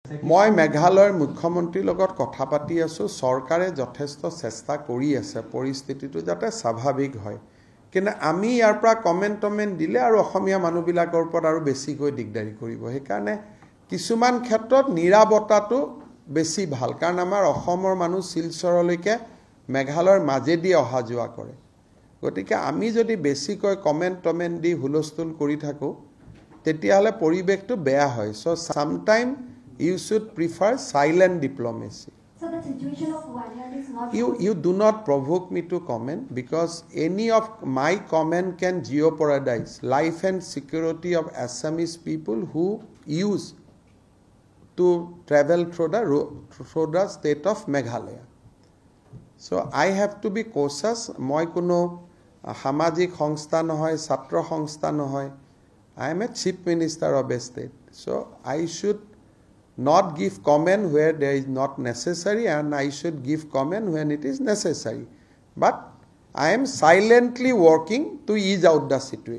মই মেঘালয়ৰ মুখ্যমন্ত্ৰীৰ লগত কথা পাতি আছো সৰকাৰে যথেষ্ট চেষ্টা কৰি আছে পৰিস্থিতিটো যাতে স্বাভাৱিক হয় কিন্তু আমি ইয়াৰ পৰা কমেন্ট দিলে আৰু অসমীয়া মানুহবিলাকৰ ওপৰত আৰু বেছিকৈ দিগদাৰি কৰিব সেইকাৰণে কিছুমান ক্ষেত্ৰত নিৰাপত্তাটো বেছি ভাল কাৰণ আমাৰ অসমৰ মানুহ শিলচৰলৈকে মেঘালয়ৰ মাজেদি অহা যোৱা কৰে গতিকে আমি যদি বেছিকৈ কমেন্ট দি হুলস্থুল কৰি থাকো তেতিয়াহলে পৰিৱেশটো বেয়া হয় so sometime you should prefer silent diplomacy. So the situation of Walyard is not... You do not provoke me to comment because any of my comment can jeopardize life and security of Assamese people who use to travel through the state of Meghalaya. So I have to be cautious. Moi kono samajik সংস্থা নহয় ছাত্ৰ সংস্থা নহয় I am a chief minister of a state. So I should not give comment where there is not necessary and I should give comment when it is necessary. But I am silently working to ease out the situation.